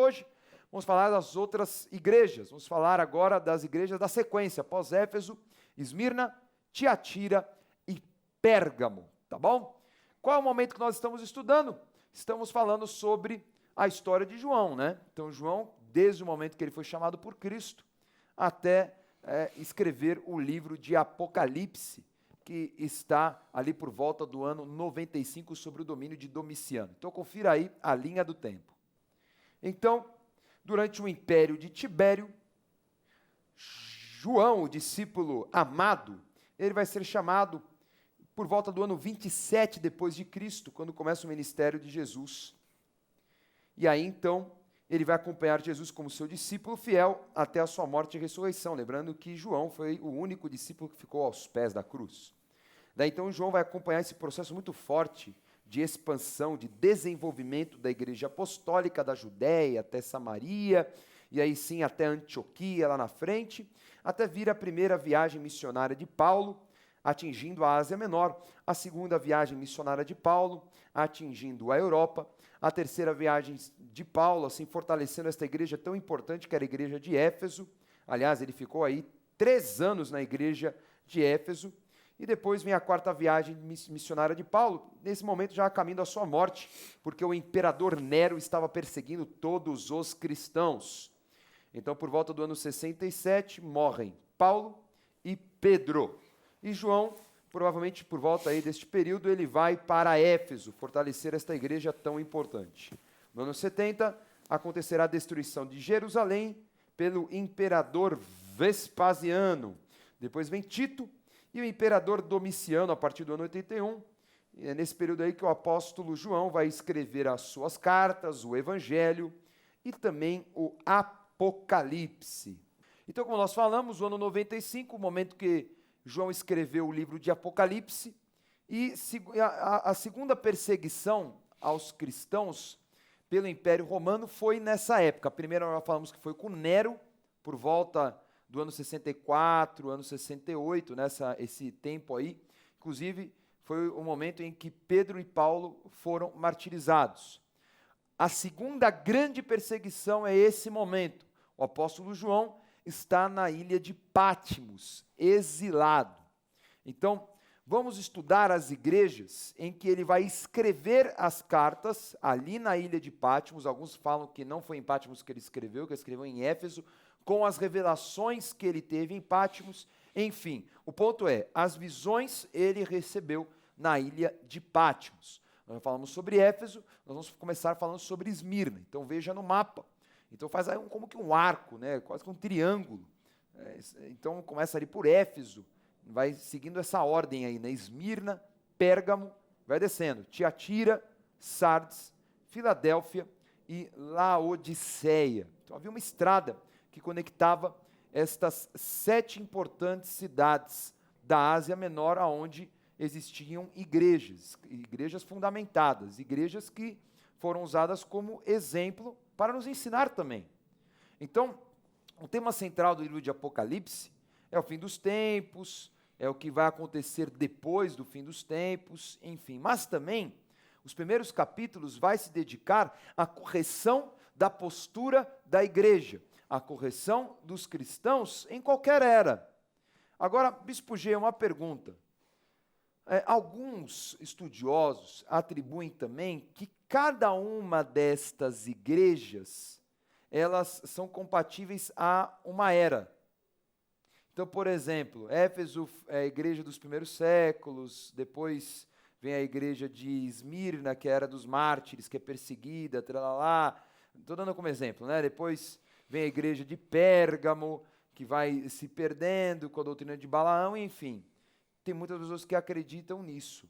hoje vamos falar das outras igrejas. Vamos falar agora das igrejas da sequência, após Éfeso, Esmirna, Tiatira e Pérgamo, tá bom? Qual é o momento que nós estamos estudando? Estamos falando sobre a história de João, né? Então João, desde o momento que ele foi chamado por Cristo, até escrever o livro de Apocalipse, que está ali por volta do ano 95, sobre o domínio de Domiciano. Então confira aí a linha do tempo. Então, durante o império de Tibério, João, o discípulo amado, ele vai ser chamado por volta do ano 27 depois de Cristo, quando começa o ministério de Jesus. E aí, então, ele vai acompanhar Jesus como seu discípulo fiel até a sua morte e ressurreição. Lembrando que João foi o único discípulo que ficou aos pés da cruz. Daí, então, João vai acompanhar esse processo muito forte de expansão, de desenvolvimento da igreja apostólica da Judéia até Samaria, e aí sim até Antioquia, lá na frente, até vir a primeira viagem missionária de Paulo, atingindo a Ásia Menor, a segunda viagem missionária de Paulo, atingindo a Europa, a terceira viagem de Paulo, assim, fortalecendo esta igreja tão importante que era a igreja de Éfeso. Aliás, ele ficou aí 3 anos na igreja de Éfeso, e depois vem a quarta viagem missionária de Paulo, nesse momento já a caminho da sua morte, porque o imperador Nero estava perseguindo todos os cristãos. Então, por volta do ano 67, morrem Paulo e Pedro. E João, provavelmente por volta aí deste período, ele vai para Éfeso, fortalecer esta igreja tão importante. No ano 70, acontecerá a destruição de Jerusalém pelo imperador Vespasiano. Depois vem Tito e o imperador Domiciano, a partir do ano 81. E é nesse período aí que o apóstolo João vai escrever as suas cartas, o Evangelho e também o Apocalipse. Então, como nós falamos, o ano 95, o momento que João escreveu o livro de Apocalipse, e a segunda perseguição aos cristãos pelo Império Romano foi nessa época. A primeira nós falamos que foi com Nero, por volta do ano 64, ano 68, esse tempo aí. Inclusive, foi o momento em que Pedro e Paulo foram martirizados. A segunda grande perseguição é esse momento. O apóstolo João está na ilha de Patmos, exilado. Então, vamos estudar as igrejas em que ele vai escrever as cartas ali na ilha de Patmos. Alguns falam que não foi em Patmos que ele escreveu em Éfeso, com as revelações que ele teve em Patmos. Enfim, o ponto é, as visões ele recebeu na ilha de Patmos. Nós já falamos sobre Éfeso, nós vamos começar falando sobre Esmirna. Então veja no mapa. Então faz aí como que um arco, né? Quase que um triângulo. Então começa ali por Éfeso, vai seguindo essa ordem aí, né? Esmirna, Pérgamo, vai descendo. Tiatira, Sardes, Filadélfia e Laodiceia. Então havia uma estrada que conectava estas 7 importantes cidades da Ásia Menor, aonde existiam igrejas fundamentadas, igrejas que foram usadas como exemplo para nos ensinar também. Então, o tema central do livro de Apocalipse é o fim dos tempos, é o que vai acontecer depois do fim dos tempos, enfim. Mas também, os primeiros capítulos vai se dedicar à correção da postura da igreja, à correção dos cristãos em qualquer era. Agora, Bispo G, uma pergunta. Alguns estudiosos atribuem também que cada uma destas igrejas, elas são compatíveis a uma era. Então, por exemplo, Éfeso é a igreja dos primeiros séculos, depois vem a igreja de Esmirna, que era dos mártires, que é perseguida, tralalá. Estou dando como exemplo, né? Depois vem a igreja de Pérgamo, que vai se perdendo com a doutrina de Balaão, enfim. Tem muitas pessoas que acreditam nisso,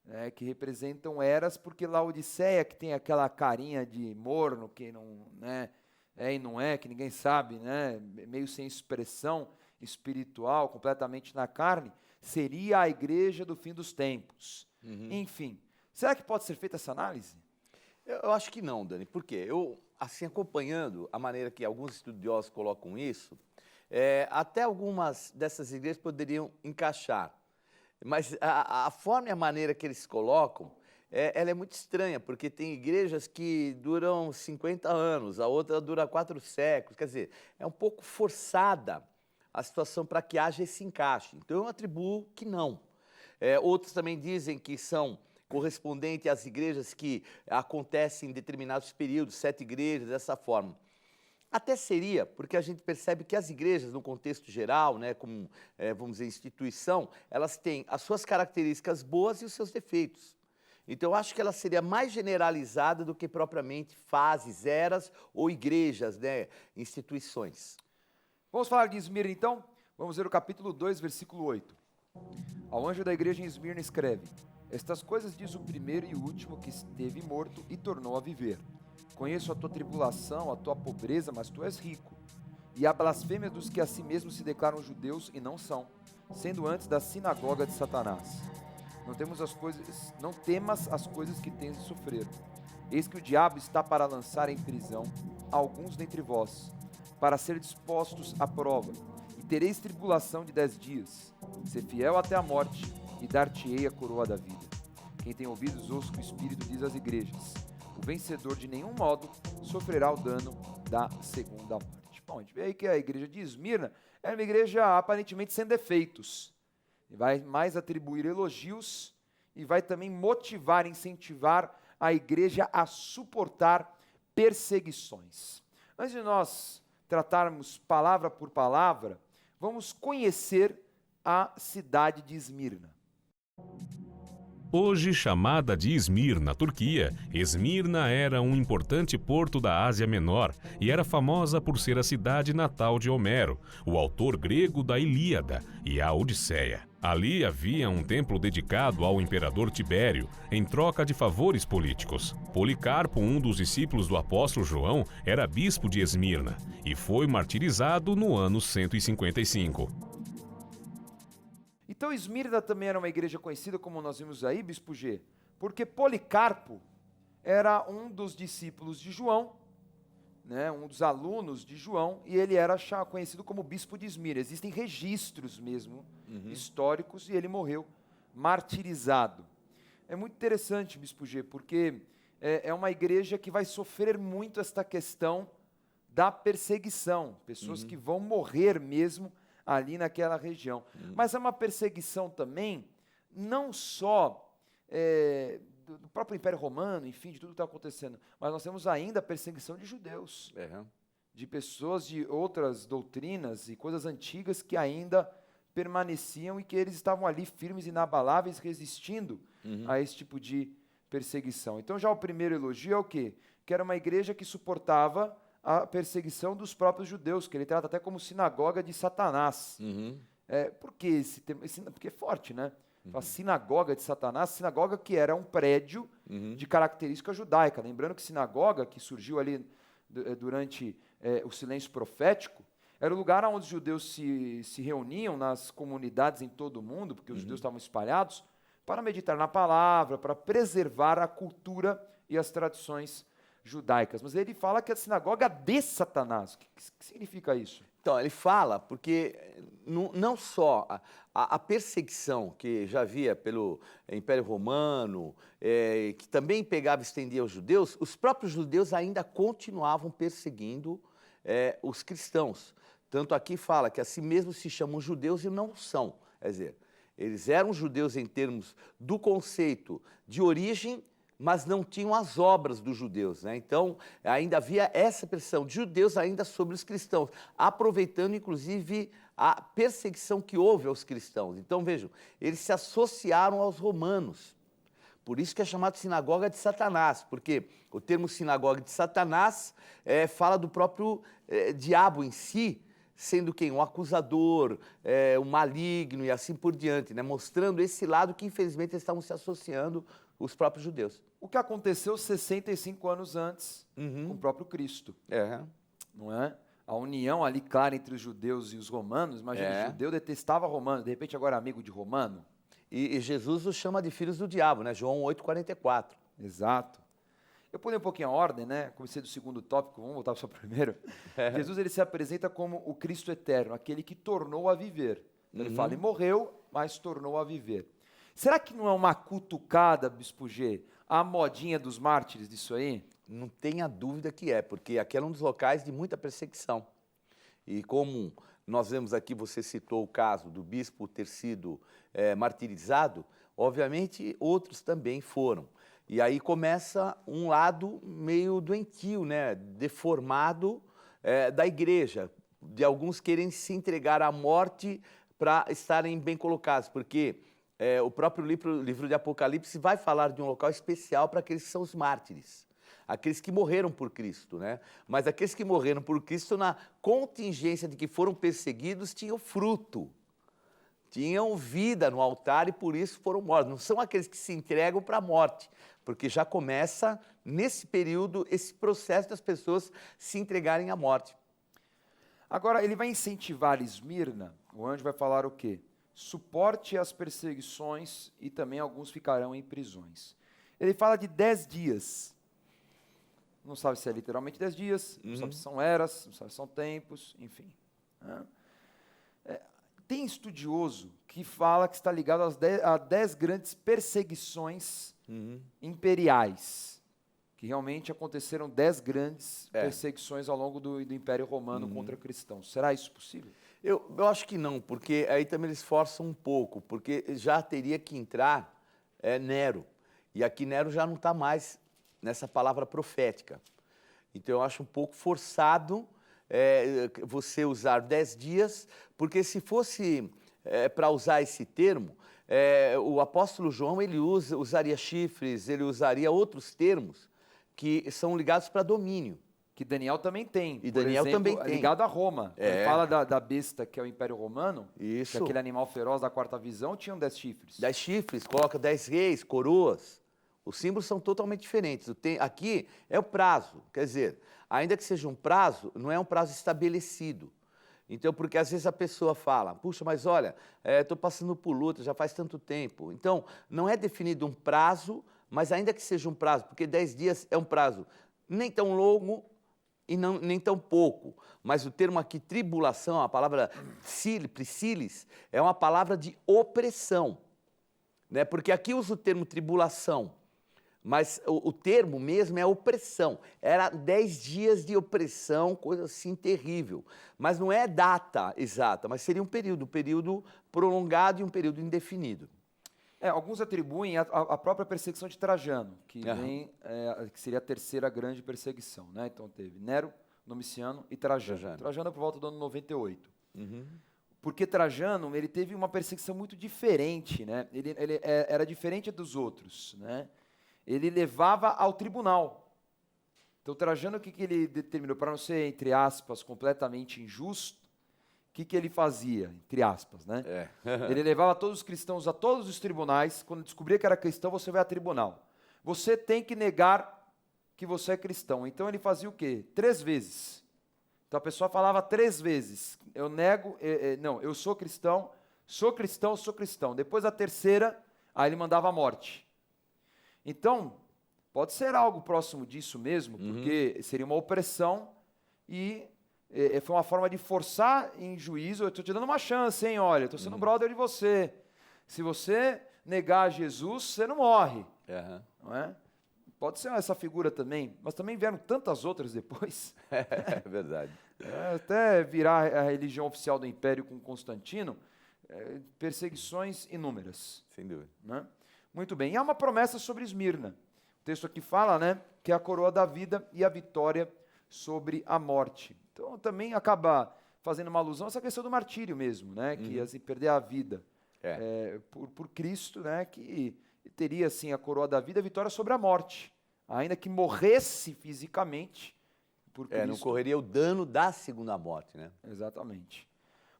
né, que representam eras, porque Laodiceia, que tem aquela carinha de morno, que não, né, é e não é, que ninguém sabe, né, meio sem expressão espiritual, completamente na carne, seria a igreja do fim dos tempos. Enfim, será que pode ser feita essa análise? Eu acho que não, Dani. Por quê? Eu, assim, acompanhando a maneira que alguns estudiosos colocam isso, até algumas dessas igrejas poderiam encaixar. Mas a forma e a maneira que eles colocam, ela é muito estranha, porque tem igrejas que duram 50 anos, a outra dura 4 séculos. Quer dizer, é um pouco forçada a situação para que haja esse encaixe. Então, eu atribuo que não. Outros também dizem que são correspondentes às igrejas que acontecem em determinados períodos, 7 igrejas, dessa forma. Até seria, porque a gente percebe que as igrejas, no contexto geral, né, como, vamos dizer, instituição, elas têm as suas características boas e os seus defeitos. Então, eu acho que ela seria mais generalizada do que propriamente fases, eras ou igrejas, né, instituições. Vamos falar de Esmirna, então? Vamos ver o capítulo 2, versículo 8. Ao anjo da igreja em Esmirna escreve: Estas coisas diz o primeiro e o último que esteve morto e tornou a viver. Conheço a tua tribulação, a tua pobreza, mas tu és rico. E a blasfêmia dos que a si mesmos se declaram judeus e não são, sendo antes da sinagoga de Satanás. Não temas as coisas que tens de sofrer. Eis que o diabo está para lançar em prisão alguns dentre vós, para ser dispostos à prova, e tereis tribulação de 10 dias. Ser fiel até a morte, e dar-te-ei a coroa da vida. Quem tem ouvidos, ouça o que o Espírito diz às igrejas. O vencedor de nenhum modo sofrerá o dano da segunda morte. Bom, a gente vê aí que a igreja de Esmirna é uma igreja aparentemente sem defeitos. E vai mais atribuir elogios e vai também motivar, incentivar a igreja a suportar perseguições. Antes de nós tratarmos palavra por palavra, vamos conhecer a cidade de Esmirna. Hoje chamada de Izmir, na Turquia, Esmirna era um importante porto da Ásia Menor e era famosa por ser a cidade natal de Homero, o autor grego da Ilíada e a Odisseia. Ali havia um templo dedicado ao imperador Tibério, em troca de favores políticos. Policarpo, um dos discípulos do apóstolo João, era bispo de Esmirna e foi martirizado no ano 155. Então, Esmirna também era uma igreja conhecida, como nós vimos aí, Bispo G, porque Policarpo era um dos discípulos de João, né, um dos alunos de João, e ele era conhecido como bispo de Esmirna. Existem registros mesmo, históricos, e ele morreu martirizado. É muito interessante, Bispo G, porque é uma igreja que vai sofrer muito esta questão da perseguição, pessoas que vão morrer mesmo ali naquela região. Mas é uma perseguição também, não só do próprio Império Romano, enfim, de tudo que está acontecendo, mas nós temos ainda a perseguição de judeus, de pessoas de outras doutrinas e coisas antigas que ainda permaneciam e que eles estavam ali firmes e inabaláveis, resistindo a esse tipo de perseguição. Então já o primeiro elogio é o quê? Que era uma igreja que suportava a perseguição dos próprios judeus, que ele trata até como sinagoga de Satanás. Por que esse termo? Porque é forte, né? A sinagoga de Satanás, sinagoga que era um prédio de característica judaica. Lembrando que sinagoga, que surgiu ali durante o silêncio profético, era o lugar onde os judeus se reuniam nas comunidades em todo o mundo, porque os judeus estavam espalhados, para meditar na palavra, para preservar a cultura e as tradições judaicas. Mas ele fala que é a sinagoga de Satanás. O que significa isso? Então, ele fala porque não só a perseguição que já havia pelo Império Romano, que também pegava e estendia aos judeus, os próprios judeus ainda continuavam perseguindo os cristãos. Tanto aqui fala que a si mesmos se chamam judeus e não são. Quer dizer, eles eram judeus em termos do conceito de origem, mas não tinham as obras dos judeus, né? Então, ainda havia essa pressão de judeus ainda sobre os cristãos, aproveitando, inclusive, a perseguição que houve aos cristãos. Então, vejam, eles se associaram aos romanos. Por isso que é chamado sinagoga de Satanás, porque o termo sinagoga de Satanás fala do próprio diabo em si, sendo quem? Um acusador, um maligno e assim por diante, né? Mostrando esse lado que, infelizmente, eles estavam se associando os próprios judeus. O que aconteceu 65 anos antes com o próprio Cristo. Não é? A união ali clara entre os judeus e os romanos. Imagina, o judeu detestava romano, de repente agora é amigo de romano. E Jesus os chama de filhos do diabo, né? João 8,44. Exato. Eu pulei um pouquinho a ordem, né? Comecei do segundo tópico, vamos voltar para o primeiro. Jesus ele se apresenta como o Cristo eterno, aquele que tornou a viver. Então, ele fala, ele morreu, mas tornou a viver. Será que não é uma cutucada, Bispo G, a modinha dos mártires disso aí? Não tenha dúvida que é, porque aquele é um dos locais de muita perseguição. E como nós vemos aqui, você citou o caso do bispo ter sido martirizado, obviamente outros também foram. E aí começa um lado meio doentio, né, deformado da igreja, de alguns querem se entregar à morte para estarem bem colocados, porque o próprio livro de Apocalipse vai falar de um local especial para aqueles que são os mártires, aqueles que morreram por Cristo, né? Mas aqueles que morreram por Cristo, na contingência de que foram perseguidos, tinham fruto, tinham vida no altar e por isso foram mortos. Não são aqueles que se entregam para a morte, porque já começa, nesse período, esse processo das pessoas se entregarem à morte. Agora, ele vai incentivar Esmirna, o anjo vai falar o quê? Suporte as perseguições e também alguns ficarão em prisões. Ele fala de 10 dias. Não sabe se é literalmente 10 dias, não sabe se são eras, não sabe se são tempos, enfim. Tem estudioso que fala que está ligado a 10 grandes perseguições imperiais, que realmente aconteceram 10 grandes perseguições ao longo do Império Romano contra cristãos. Será isso possível? Eu acho que não, porque aí também eles forçam um pouco, porque já teria que entrar Nero, e aqui Nero já não está mais nessa palavra profética. Então eu acho um pouco forçado você usar 10 dias, porque se fosse para usar esse termo, o apóstolo João ele usaria chifres, ele usaria outros termos que são ligados para domínio. Que Daniel também tem. E Daniel também tem. Ligado a Roma. Ele fala da besta, que é o Império Romano, Isso. que aquele animal feroz da quarta visão tinha 10 chifres. 10 chifres, coloca 10 reis, coroas. Os símbolos são totalmente diferentes. Aqui é o prazo, quer dizer, ainda que seja um prazo, não é um prazo estabelecido. Então, porque às vezes a pessoa fala, puxa, mas olha, estou passando por luta, já faz tanto tempo. Então, não é definido um prazo, mas ainda que seja um prazo, porque 10 dias é um prazo nem tão longo e nem tão pouco. Mas o termo aqui, tribulação, a palavra prisilis, é uma palavra de opressão. Né? Porque aqui usa o termo tribulação, mas o termo mesmo é opressão. Era 10 dias de opressão, coisa assim terrível. Mas não é data exata, mas seria um período prolongado e um período indefinido. Alguns atribuem a própria perseguição de Trajano, que seria a terceira grande perseguição. Né? Então teve Nero, Domiciano e Trajano. Trajano por volta do ano 98. Porque Trajano ele teve uma perseguição muito diferente. Né? Ele era diferente dos outros. Né? Ele levava ao tribunal. Então Trajano, o que ele determinou? Para não ser, entre aspas, completamente injusto, o que ele fazia, entre aspas, né? Ele levava todos os cristãos a todos os tribunais. Quando descobria que era cristão, você vai a tribunal. Você tem que negar que você é cristão. Então ele fazia o quê? 3 vezes. Então a pessoa falava 3 vezes. Eu nego, não, eu sou cristão, sou cristão, sou cristão. Depois da terceira, aí ele mandava a morte. Então, pode ser algo próximo disso mesmo, porque seria uma opressão e foi uma forma de forçar em juízo. Eu estou te dando uma chance, hein? Olha, estou sendo brother de você. Se você negar Jesus, você não morre. Não é? Pode ser essa figura também, mas também vieram tantas outras depois. É verdade. Até virar a religião oficial do Império com Constantino, perseguições inúmeras. Sem dúvida. Né? Muito bem. E há uma promessa sobre Esmirna. O texto aqui fala, né, que é a coroa da vida e a vitória sobre a morte. Então, também acaba fazendo uma alusão a essa questão do martírio mesmo, né? Que assim, perder a vida por Cristo, né? Que teria assim a coroa da vida e a vitória sobre a morte. Ainda que morresse fisicamente por Cristo. Não correria o dano da segunda morte, né? Exatamente.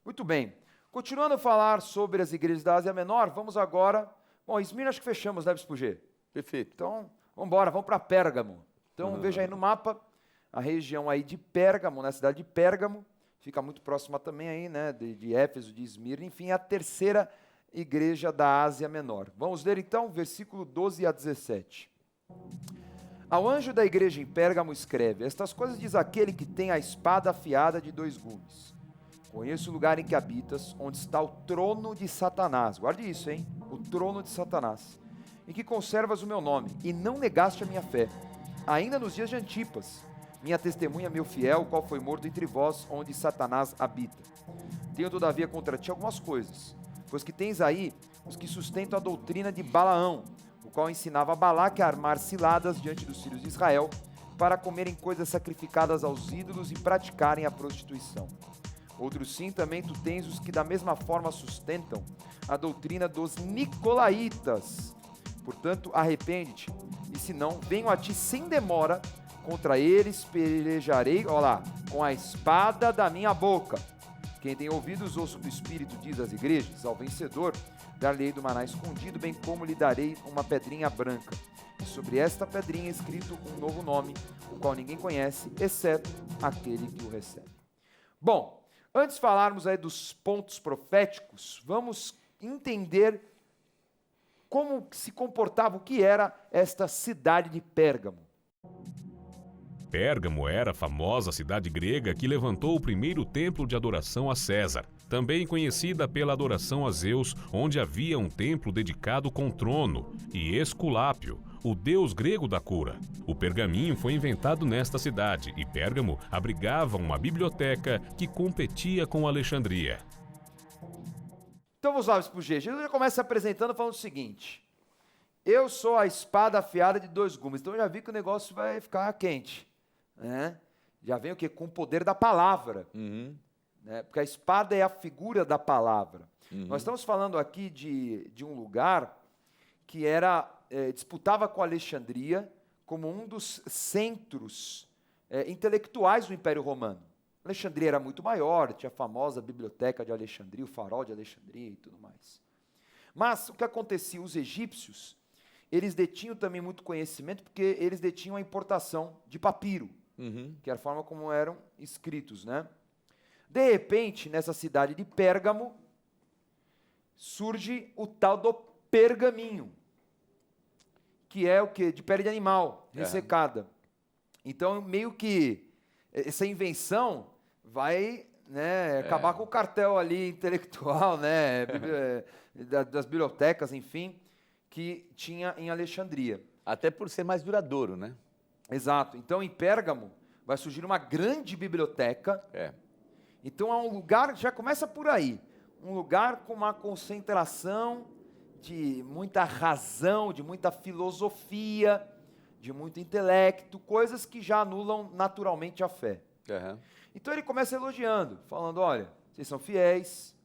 Muito bem. Continuando a falar sobre as igrejas da Ásia Menor, vamos agora... Bom, Esmirna acho que fechamos, né, Bispo G? Perfeito. Então, vamos embora, vamos para Pérgamo. Então, veja aí no mapa... A região aí de Pérgamo, na cidade de Pérgamo, fica muito próxima também aí, né, de Éfeso, de Esmirna, enfim, é a terceira igreja da Ásia Menor. Vamos ler então, versículo 12 a 17. Ao anjo da igreja em Pérgamo escreve: estas coisas diz aquele que tem a espada afiada de 2 gumes. Conheço o lugar em que habitas, onde está o trono de Satanás. Guarde isso, hein? O trono de Satanás. em que conservas o meu nome, e não negaste a minha fé, ainda nos dias de Antipas, minha testemunha, meu fiel, qual foi morto entre vós, onde Satanás habita. Tenho, todavia, contra ti algumas coisas, pois que tens aí os que sustentam a doutrina de Balaão, o qual ensinava a Balaque a armar ciladas diante dos filhos de Israel, para comerem coisas sacrificadas aos ídolos e praticarem a prostituição. Outros sim, também tu tens os que da mesma forma sustentam a doutrina dos nicolaítas. Portanto, arrepende-te, e se não, venho a ti sem demora, contra eles pelejarei, olha lá, com a espada da minha boca. Quem tem ouvidos, ouça o que o Espírito diz às igrejas, ao vencedor, dar-lhe-ei do maná escondido, bem como lhe darei uma pedrinha branca. E sobre esta pedrinha escrito um novo nome, o qual ninguém conhece, exceto aquele que o recebe. Bom, antes de falarmos aí dos pontos proféticos, vamos entender como se comportava, o que era esta cidade de Pérgamo. Pérgamo era a famosa cidade grega que levantou o primeiro templo de adoração a César, também conhecida pela adoração a Zeus, onde havia um templo dedicado com trono, e Esculápio, o deus grego da cura. O pergaminho foi inventado nesta cidade, e Pérgamo abrigava uma biblioteca que competia com Alexandria. Então vamos lá, Spurgeon. Jesus já começa se apresentando falando o seguinte: eu sou a espada afiada de dois gumes. Então eu já vi que o negócio vai ficar quente, né? Já vem o quê? Com o poder da palavra. Né? Porque a espada é a figura da palavra. Nós estamos falando aqui de um lugar que disputava com Alexandria como um dos centros intelectuais do Império Romano. Alexandria era muito maior, tinha a famosa biblioteca de Alexandria, o farol de Alexandria e tudo mais. Mas o que acontecia? Os egípcios, eles detinham também muito conhecimento, porque eles detinham a importação de papiro, que era a forma como eram escritos, né? De repente, nessa cidade de Pérgamo, surge o tal do pergaminho, que é o quê? De pele de animal, ressecada. Então, meio que essa invenção vai, né, acabar com o cartel ali intelectual, né, das bibliotecas, enfim, que tinha em Alexandria. Até por ser mais duradouro, né? Exato. Então, em Pérgamo, vai surgir uma grande biblioteca. Então, é um lugar, já começa por aí, um lugar com uma concentração de muita razão, de muita filosofia, de muito intelecto, coisas que já anulam naturalmente a fé. Então ele começa elogiando, falando, olha, vocês são fiéis,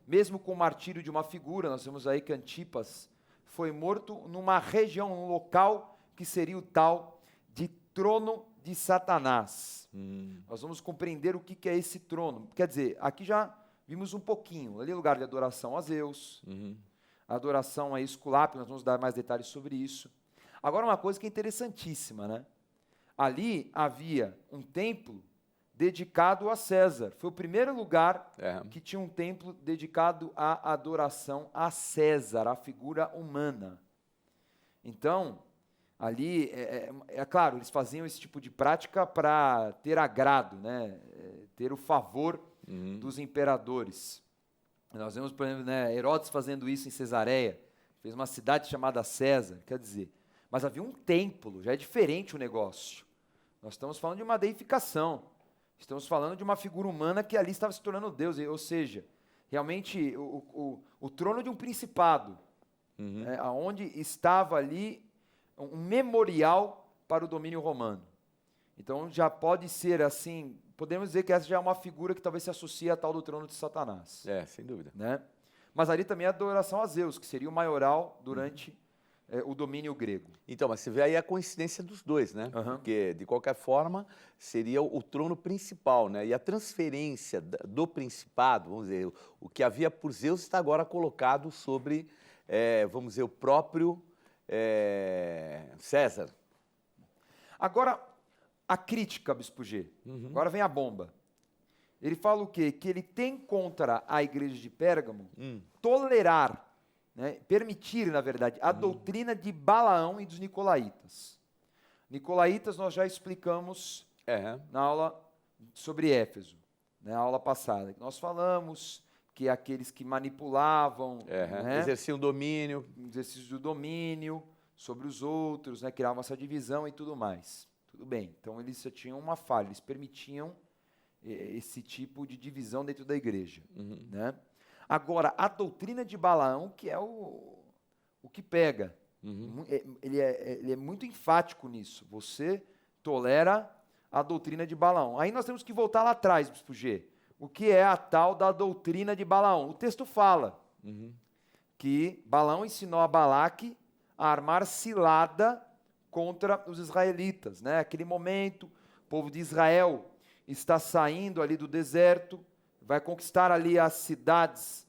mesmo com o martírio de uma figura, nós vemos aí que Antipas foi morto numa região, num local que seria o tal de trono de Satanás. Nós vamos compreender o que é esse trono. Quer dizer, aqui já vimos um pouquinho, ali é lugar de adoração a Zeus, adoração a Esculápio, nós vamos dar mais detalhes sobre isso. Agora, uma coisa que é interessantíssima, né? Ali havia um templo dedicado a César. Foi o primeiro lugar que tinha um templo dedicado à adoração a César, a figura humana. Então, ali, é claro, eles faziam esse tipo de prática para ter agrado, né? Ter o favor dos imperadores. Nós vemos, por exemplo, né, Herodes fazendo isso em Cesareia. Fez uma cidade chamada César, quer dizer. Mas havia um templo, já é diferente o negócio. Nós estamos falando de uma deificação. Estamos falando de uma figura humana que ali estava se tornando Deus, ou seja, realmente o trono de um principado, onde estava ali um memorial para o domínio romano. Então já pode ser assim, podemos dizer que essa já é uma figura que talvez se associe a tal do trono de Satanás. Sem dúvida. Né? Mas ali também a adoração a Zeus, que seria o maioral durante o domínio grego. Então, mas você vê aí a coincidência dos dois, né? Porque, de qualquer forma, seria o trono principal, né? E a transferência do principado, vamos dizer, o que havia por Zeus está agora colocado sobre, vamos dizer, o próprio César. Agora, a crítica, Bispo G. Agora vem a bomba. Ele fala o quê? Que ele tem contra a igreja de Pérgamo tolerar, né, permitir, na verdade, a doutrina de Balaão e dos nicolaítas. Nicolaítas nós já explicamos na aula sobre Éfeso, na aula passada. Nós falamos que é aqueles que manipulavam, né? Exerciam domínio. Exercício do domínio sobre os outros, né? Criavam essa divisão e tudo mais. Tudo bem, então eles já tinham uma falha, eles permitiam esse tipo de divisão dentro da igreja. Né? Agora, a doutrina de Balaão, que é o que pega, ele é muito enfático nisso. Você tolera a doutrina de Balaão. Aí nós temos que voltar lá atrás, Bispo G. O que é a tal da doutrina de Balaão? O texto fala que Balaão ensinou a Balaque a armar cilada contra os israelitas. Né? Aquele momento, o povo de Israel está saindo ali do deserto, vai conquistar ali as cidades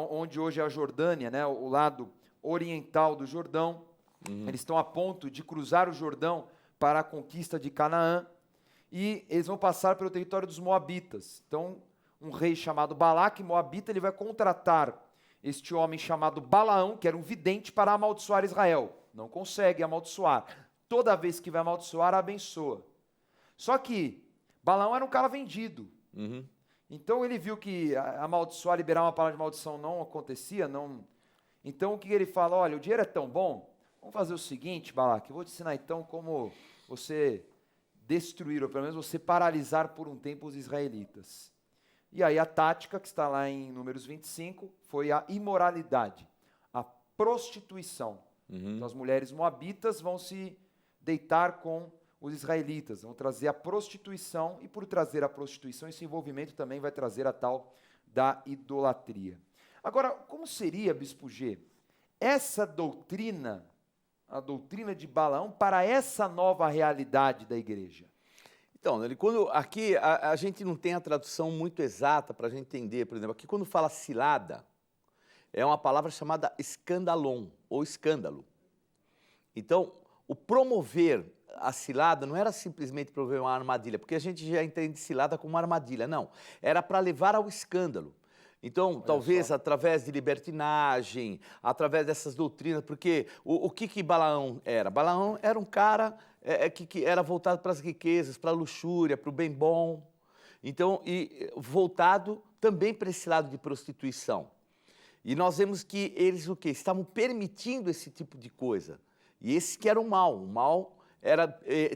onde hoje é a Jordânia, né? O lado oriental do Jordão. Eles estão a ponto de cruzar o Jordão para a conquista de Canaã, e eles vão passar pelo território dos Moabitas. Então, um rei chamado Balaque, Moabita, ele vai contratar este homem chamado Balaão, que era um vidente, para amaldiçoar Israel. Não consegue amaldiçoar. Toda vez que vai amaldiçoar, abençoa. Só que Balaão era um cara vendido. Então ele viu que amaldiçoar, liberar uma palavra de maldição não acontecia. Não. Então o que ele fala? Olha, o dinheiro é tão bom, vamos fazer o seguinte, Balaque, eu vou te ensinar então como você destruir, ou pelo menos você paralisar por um tempo os israelitas. E aí a tática que está lá em Números 25 foi a imoralidade, a prostituição. Então as mulheres moabitas vão se deitar com os israelitas, vão trazer a prostituição, e por trazer a prostituição, esse envolvimento também vai trazer a tal da idolatria. Agora, como seria, Bispo G, essa doutrina, a doutrina de Balaão, para essa nova realidade da igreja? Então, quando aqui a gente não tem a tradução muito exata para a gente entender, por exemplo, aqui quando fala cilada, é uma palavra chamada escandalon, ou escândalo. Então, o promover a cilada não era simplesmente promover uma armadilha, porque a gente já entende cilada como uma armadilha, não. Era para levar ao escândalo. Então, talvez através de libertinagem, através dessas doutrinas, porque o que Balaão era? Balaão era um cara que era voltado para as riquezas, para a luxúria, para o bem bom. Então, e voltado também para esse lado de prostituição. E nós vemos que eles o quê? Estavam permitindo esse tipo de coisa. E esse que era o mal. O mal era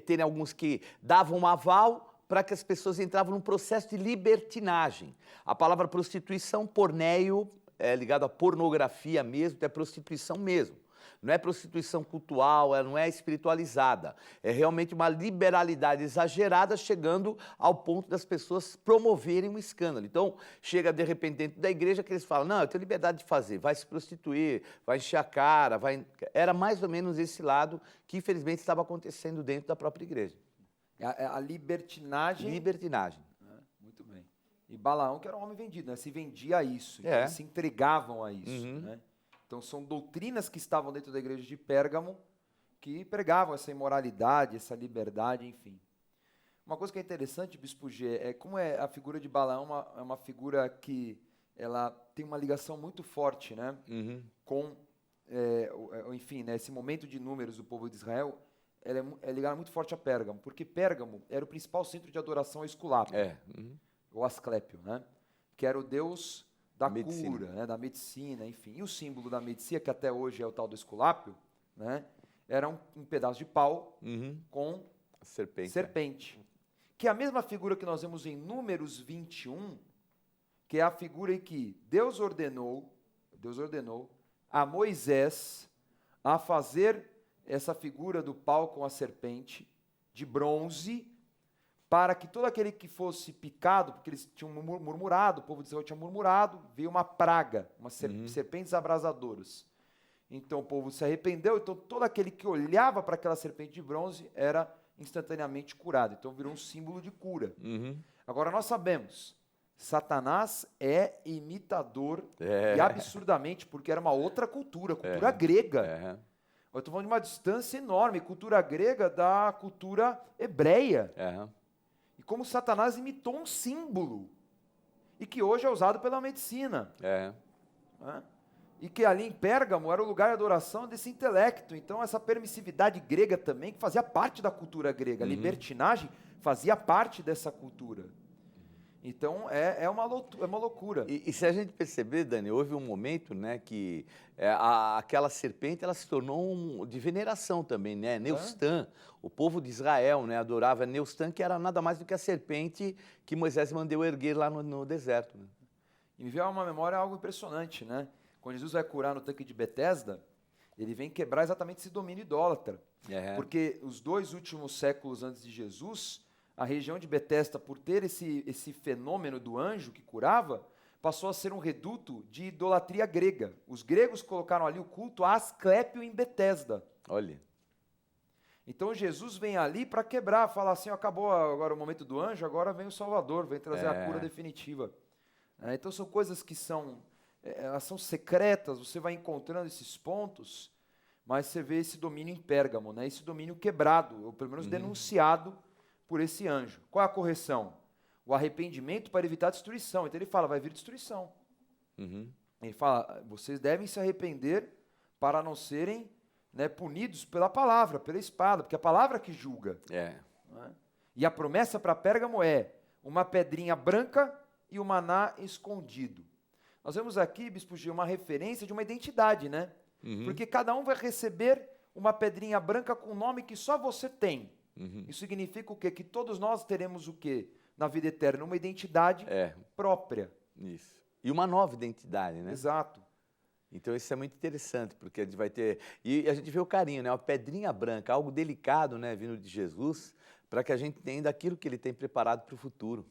ter alguns que davam um aval para que as pessoas entravam num processo de libertinagem. A palavra prostituição, porneio, é ligado à pornografia mesmo, é prostituição mesmo. Não é prostituição cultural, ela não é espiritualizada. É realmente uma liberalidade exagerada, chegando ao ponto das pessoas promoverem um escândalo. Então, chega de repente dentro da igreja que eles falam, não, eu tenho liberdade de fazer, vai se prostituir, vai encher a cara, vai... Era mais ou menos esse lado que infelizmente estava acontecendo dentro da própria igreja. A libertinagem... Libertinagem. Muito bem. E Balaão, que era um homem vendido, né? Se vendia a isso, então eles se entregavam a isso, né? Então, são doutrinas que estavam dentro da igreja de Pérgamo que pregavam essa imoralidade, essa liberdade, enfim. Uma coisa que é interessante, Bispo G, é como a figura de Balaão é uma figura que ela tem uma ligação muito forte, né, com, enfim, né, esse momento de números do povo de Israel, ela é ligada muito forte a Pérgamo, porque Pérgamo era o principal centro de adoração a Esculápio, ou Asclépio, né, que era o deus da cura, né, da medicina, enfim. E o símbolo da medicina, que até hoje é o tal do Esculápio, né, era um pedaço de pau com serpente. Que é a mesma figura que nós vemos em Números 21, que é a figura em que Deus ordenou a Moisés a fazer essa figura do pau com a serpente de bronze, para que todo aquele que fosse picado, porque eles tinham murmurado, o povo de Israel tinha murmurado, veio uma praga, umas serpentes abrasadoras. Então o povo se arrependeu, então todo aquele que olhava para aquela serpente de bronze era instantaneamente curado. Então virou um símbolo de cura. Agora nós sabemos, Satanás é imitador, e absurdamente, porque era uma outra cultura, cultura grega. Eu estou falando de uma distância enorme, cultura grega da cultura hebreia. E como Satanás imitou um símbolo, e que hoje é usado pela medicina. Né? E que ali em Pérgamo era o lugar de adoração desse intelecto. Então essa permissividade grega também, que fazia parte da cultura grega, a libertinagem fazia parte dessa cultura. Então, é uma loucura. E se a gente perceber, Dani, houve um momento, né, que aquela serpente ela se tornou de veneração também, né? Neustã, o povo de Israel, né, adorava Neustã, que era nada mais do que a serpente que Moisés mandou erguer lá no deserto. Né? E me veio a uma memória algo impressionante, né? Quando Jesus vai curar no tanque de Betesda, ele vem quebrar exatamente esse domínio idólatra. Porque os 2 últimos séculos antes de Jesus, a região de Betesda, por ter esse fenômeno do anjo que curava, passou a ser um reduto de idolatria grega. Os gregos colocaram ali o culto a Asclépio em Betesda. Olha. Então Jesus vem ali para quebrar, falar assim, acabou agora o momento do anjo, agora vem o Salvador, vem trazer a cura definitiva. Então são coisas que elas são secretas, você vai encontrando esses pontos, mas você vê esse domínio em Pérgamo, né? Esse domínio quebrado, ou pelo menos denunciado por esse anjo. Qual é a correção? O arrependimento para evitar destruição. Então ele fala, vai vir destruição. Ele fala, vocês devem se arrepender para não serem, né, punidos pela palavra, pela espada, porque é a palavra que julga. Né? E a promessa para Pérgamo é uma pedrinha branca e o maná escondido. Nós vemos aqui, Bispo Gil, uma referência de uma identidade, né? Porque cada um vai receber uma pedrinha branca com um nome que só você tem. Isso significa o quê? Que todos nós teremos o quê? Na vida eterna, uma identidade própria. Isso. E uma nova identidade, né? Exato. Então isso é muito interessante, porque a gente vai ter... E a gente vê o carinho, né? Uma pedrinha branca, algo delicado, né? Vindo de Jesus, para que a gente entenda aquilo que ele tem preparado para o futuro.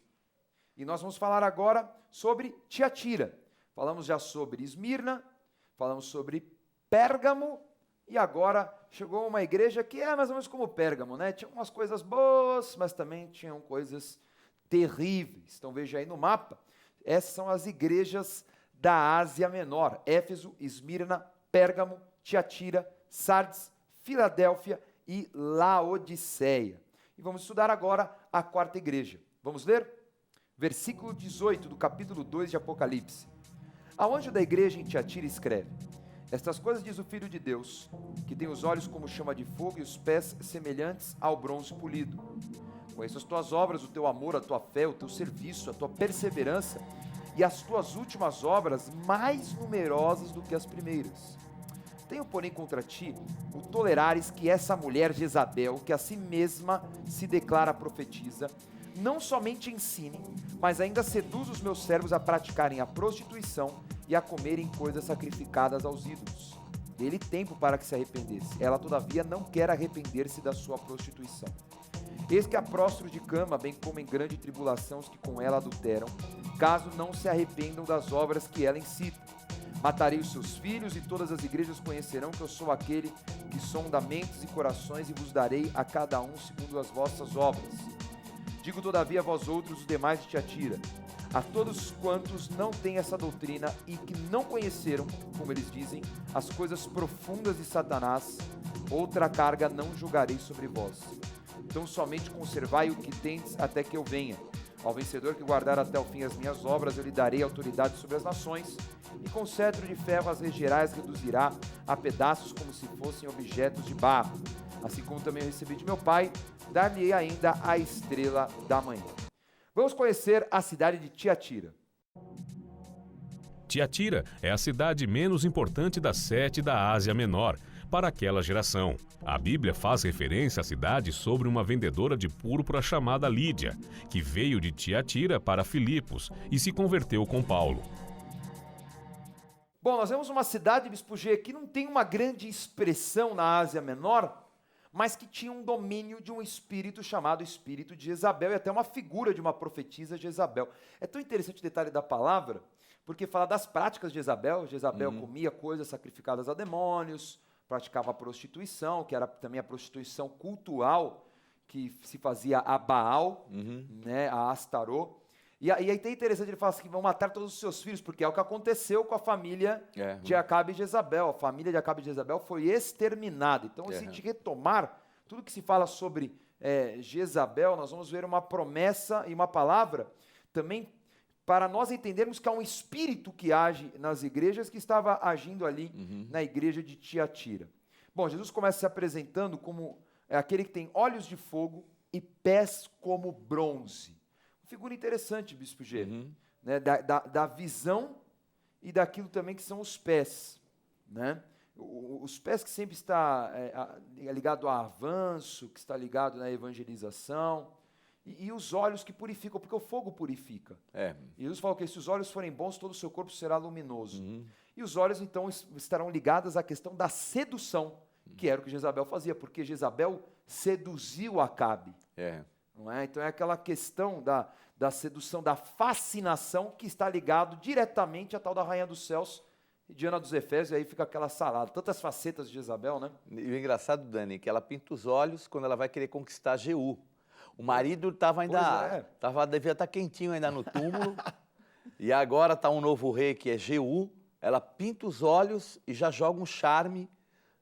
E nós vamos falar agora sobre Tiatira. Falamos já sobre Esmirna, falamos sobre Pérgamo, e agora chegou uma igreja que é mais ou menos como Pérgamo, né? Tinha umas coisas boas, mas também tinham coisas terríveis. Então veja aí no mapa, essas são as igrejas da Ásia Menor: Éfeso, Esmirna, Pérgamo, Tiatira, Sardes, Filadélfia e Laodiceia. E vamos estudar agora a 4ª igreja. Vamos ler? Versículo 18 do capítulo 2 de Apocalipse. Ao anjo da igreja em Tiatira escreve: estas coisas diz o Filho de Deus, que tem os olhos como chama de fogo e os pés semelhantes ao bronze polido. Conheço as tuas obras, o teu amor, a tua fé, o teu serviço, a tua perseverança e as tuas últimas obras mais numerosas do que as primeiras. Tenho, porém, contra ti o tolerares que essa mulher Jezabel, que a si mesma se declara profetisa, não somente ensine, mas ainda seduz os meus servos a praticarem a prostituição e a comerem coisas sacrificadas aos ídolos. Dê-lhe tempo para que se arrependesse. Ela, todavia, não quer arrepender-se da sua prostituição. Eis que há prostros de cama, bem como em grande tribulação os que com ela adulteram, caso não se arrependam das obras que ela incita. Matarei os seus filhos, e todas as igrejas conhecerão que eu sou aquele que sonda mentes e corações, e vos darei a cada um segundo as vossas obras. Digo, todavia, a vós outros, os demais de Tiatira, a todos quantos não têm essa doutrina e que não conheceram, como eles dizem, as coisas profundas de Satanás, outra carga não julgarei sobre vós. Então somente conservai o que tendes até que eu venha. Ao vencedor que guardar até o fim as minhas obras, eu lhe darei autoridade sobre as nações, e com cetro de ferro as regerá, as reduzirá a pedaços como se fossem objetos de barro. Assim como também eu recebi de meu Pai, dar-lhe ainda a estrela da manhã. Vamos conhecer a cidade de Tiatira. Tiatira é a cidade menos importante das 7 da Ásia Menor para aquela geração. A Bíblia faz referência à cidade sobre uma vendedora de púrpura chamada Lídia, que veio de Tiatira para Filipos e se converteu com Paulo. Bom, nós vemos uma cidade, Bispo G, que não tem uma grande expressão na Ásia Menor, mas que tinha um domínio de um espírito chamado espírito de Jezabel, e até uma figura de uma profetisa Jezabel. É tão interessante o detalhe da palavra, porque fala das práticas de Jezabel. Jezabel comia coisas sacrificadas a demônios, praticava a prostituição, que era também a prostituição cultural, que se fazia a Baal, né, a Astarô. E aí é interessante, ele fala assim, que vão matar todos os seus filhos, porque é o que aconteceu com a família de Acabe e Jezabel. A família de Acabe e Jezabel foi exterminada. Então, se a gente retomar tudo que se fala sobre Jezabel, nós vamos ver uma promessa e uma palavra também para nós entendermos que há um espírito que age nas igrejas, que estava agindo ali na igreja de Tiatira. Bom, Jesus começa se apresentando como aquele que tem olhos de fogo e pés como bronze. Figura interessante, Bispo G, Uhum. né? Da visão e daquilo também que são os pés, né? Os pés que sempre está ligado ao avanço, que está ligado na evangelização, e os olhos que purificam, porque o fogo purifica. É. E Jesus falou que se os olhos forem bons, todo o seu corpo será luminoso. Uhum. E os olhos, então, estarão ligados à questão da sedução, que era o que Jezabel fazia, porque Jezabel seduziu Acabe. É. Não é? Então é aquela questão da sedução, da fascinação, que está ligado diretamente à tal da Rainha dos Céus, Diana dos Efésios, e aí fica aquela salada. Tantas facetas de Jezabel, né? E o engraçado, Dani, é que ela pinta os olhos quando ela vai querer conquistar Jeú. O marido estava ainda, devia estar quentinho ainda no túmulo, e agora está um novo rei que é Jeú. Ela pinta os olhos e já joga um charme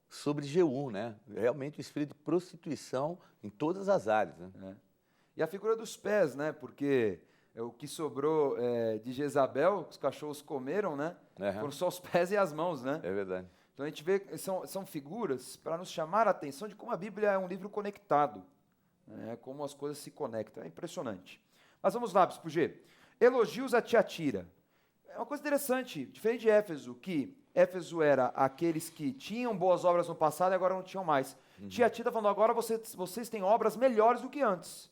sobre Jeú, né? Realmente o espírito de prostituição em todas as áreas, né? E a figura dos pés, né? Porque o que sobrou de Jezabel, os cachorros comeram, né? Foram só os pés e as mãos, né? É verdade. Então a gente vê que são figuras para nos chamar a atenção de como a Bíblia é um livro conectado, né? Como as coisas se conectam. É impressionante. Mas vamos lá, Bispo G. Elogios a Tiatira. É uma coisa interessante, diferente de Éfeso, que Éfeso era aqueles que tinham boas obras no passado e agora não tinham mais. Tiatira está falando, agora vocês têm obras melhores do que antes.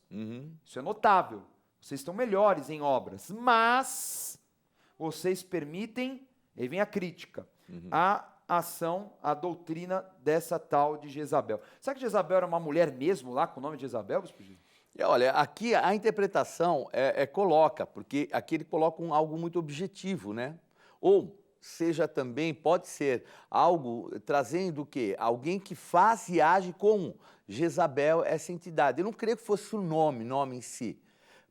Isso é notável. Vocês estão melhores em obras, mas vocês permitem, aí vem a crítica, a ação, a doutrina dessa tal de Jezabel. Será que Jezabel era uma mulher mesmo lá com o nome de Jezabel? Olha, aqui a interpretação coloca, porque aqui ele coloca algo muito objetivo, né? Ou seja também, pode ser algo trazendo o quê? Alguém que faz e age como Jezabel, essa entidade. Eu não creio que fosse o nome em si,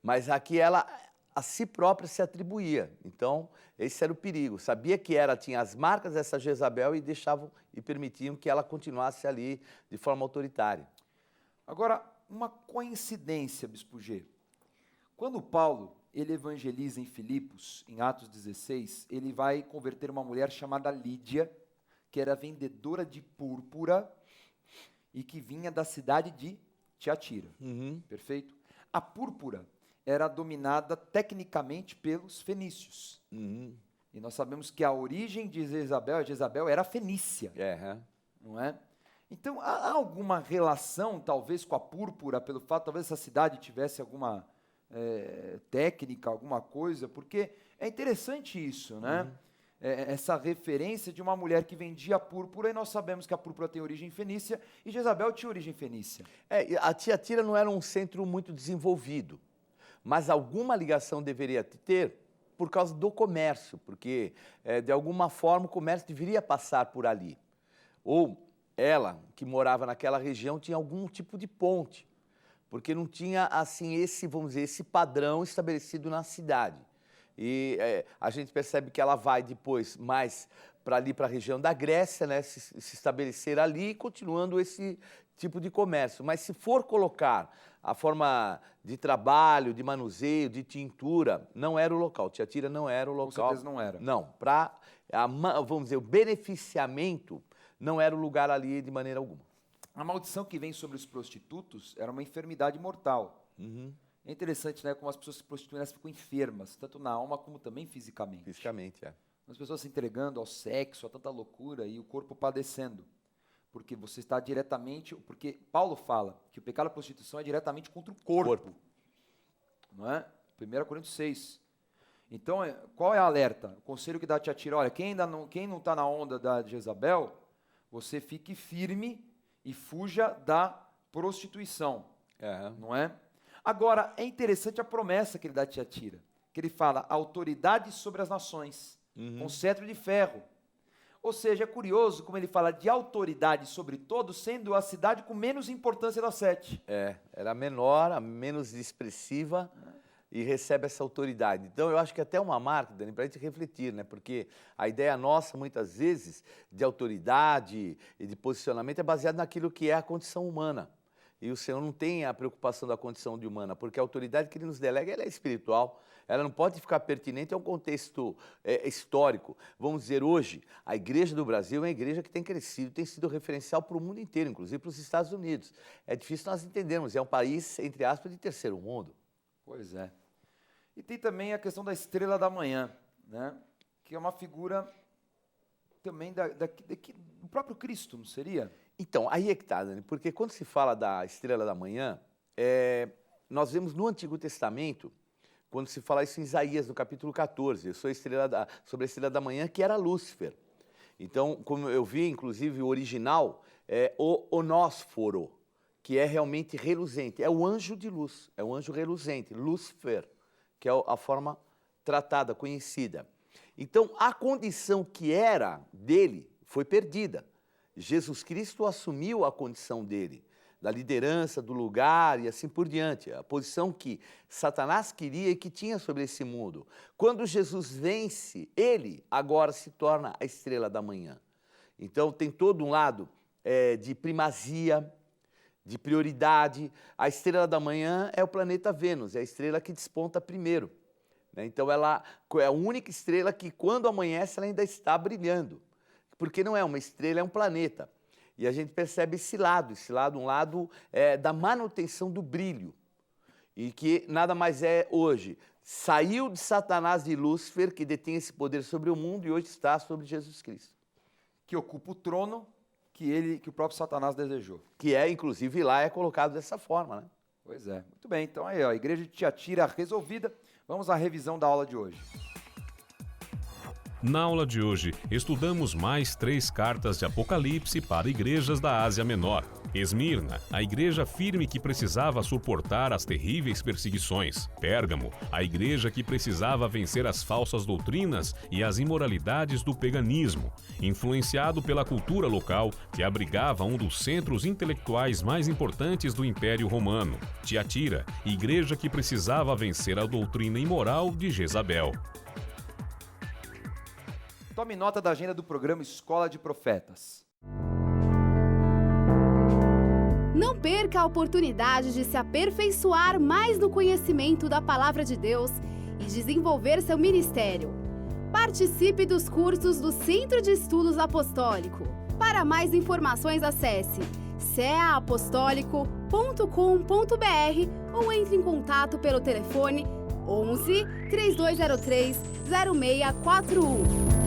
mas aqui ela a si própria se atribuía. Então, esse era o perigo. Sabia que tinha as marcas dessa Jezabel e deixavam e permitiam que ela continuasse ali de forma autoritária. Agora, uma coincidência, Bispo G. Quando Paulo ele evangeliza em Filipos, em Atos 16, ele vai converter uma mulher chamada Lídia, que era vendedora de púrpura e que vinha da cidade de Tiatira. Perfeito? A púrpura era dominada tecnicamente pelos fenícios. E nós sabemos que a origem de Jezabel era fenícia. Não é? Então, há alguma relação, talvez, com a púrpura, pelo fato, talvez essa cidade tivesse alguma técnica, alguma coisa, porque é interessante isso, né? Essa referência de uma mulher que vendia púrpura, e nós sabemos que a púrpura tem origem fenícia, e Jezabel tinha origem fenícia. A Tiatira não era um centro muito desenvolvido, mas alguma ligação deveria ter por causa do comércio, porque, de alguma forma, o comércio deveria passar por ali. Ou ela, que morava naquela região, tinha algum tipo de ponte, porque não tinha, assim, esse padrão estabelecido na cidade. E a gente percebe que ela vai depois mais para ali, para a região da Grécia, né, se estabelecer ali, continuando esse tipo de comércio. Mas se for colocar a forma de trabalho, de manuseio, de tintura, não era o local. Tiatira não era o local. Com certeza não era. Não, vamos dizer, o beneficiamento não era o lugar ali de maneira alguma. A maldição que vem sobre os prostitutos era uma enfermidade mortal. É interessante, né, como as pessoas se prostituem, elas ficam enfermas, tanto na alma como também fisicamente. Fisicamente, As pessoas se entregando ao sexo, a tanta loucura, e o corpo padecendo. Porque você está diretamente... Porque Paulo fala que o pecado da prostituição é diretamente contra o corpo. Não é? 1 Coríntios 6. Então, qual é a alerta? O conselho que dá a Tiatira, olha, quem não está na onda da Jezabel, você fique firme e fuja da prostituição, não é? Agora, é interessante a promessa que ele dá a Tiatira, que ele fala, autoridade sobre as nações, com cetro de ferro. Ou seja, é curioso como ele fala de autoridade sobre todos, sendo a cidade com menos importância das 7. Era menor, a menos expressiva, e recebe essa autoridade. Então, eu acho que até uma marca, Dani, para a gente refletir, né? Porque a ideia nossa, muitas vezes, de autoridade e de posicionamento é baseada naquilo que é a condição humana. E o Senhor não tem a preocupação da condição humana, porque a autoridade que Ele nos delega ela é espiritual. Ela não pode ficar pertinente a um contexto histórico. Vamos dizer, hoje, a Igreja do Brasil é uma igreja que tem crescido, tem sido referencial para o mundo inteiro, inclusive para os Estados Unidos. É difícil nós entendermos, é um país, entre aspas, de terceiro mundo. Pois é. E tem também a questão da estrela da manhã, né? Que é uma figura também do próprio Cristo, não seria? Então, aí é que está, Dani, porque quando se fala da estrela da manhã, nós vemos no Antigo Testamento, quando se fala isso em Isaías, no capítulo 14, sobre a estrela da manhã, que era Lúcifer. Então, como eu vi, inclusive, o original é o onósforo, que é realmente reluzente. É o anjo de luz, é o anjo reluzente, Lúcifer, que é a forma tratada, conhecida. Então, a condição que era dele foi perdida. Jesus Cristo assumiu a condição dele, da liderança, do lugar e assim por diante, a posição que Satanás queria e que tinha sobre esse mundo. Quando Jesus vence, ele agora se torna a estrela da manhã. Então tem todo um lado de primazia, de prioridade. A estrela da manhã é o planeta Vênus, é a estrela que desponta primeiro, né? Então ela é a única estrela que quando amanhece ela ainda está brilhando, porque não é uma estrela, é um planeta. E a gente percebe esse lado um lado da manutenção do brilho. E que nada mais é hoje. Saiu de Satanás e Lúcifer, que detém esse poder sobre o mundo, e hoje está sobre Jesus Cristo. Que ocupa o trono que o próprio Satanás desejou. Que inclusive, lá é colocado dessa forma, né? Pois é. Muito bem, então aí, ó, a igreja de Tiatira resolvida. Vamos à revisão da aula de hoje. Na aula de hoje, estudamos mais 3 cartas de Apocalipse para igrejas da Ásia Menor. Esmirna, a igreja firme que precisava suportar as terríveis perseguições. Pérgamo, a igreja que precisava vencer as falsas doutrinas e as imoralidades do paganismo, influenciado pela cultura local que abrigava um dos centros intelectuais mais importantes do Império Romano. Tiatira, igreja que precisava vencer a doutrina imoral de Jezabel. Tome nota da agenda do programa Escola de Profetas. Não perca a oportunidade de se aperfeiçoar mais no conhecimento da Palavra de Deus e desenvolver seu ministério. Participe dos cursos do Centro de Estudos Apostólico. Para mais informações, acesse ceaapostólico.com.br ou entre em contato pelo telefone 11 3203 0641.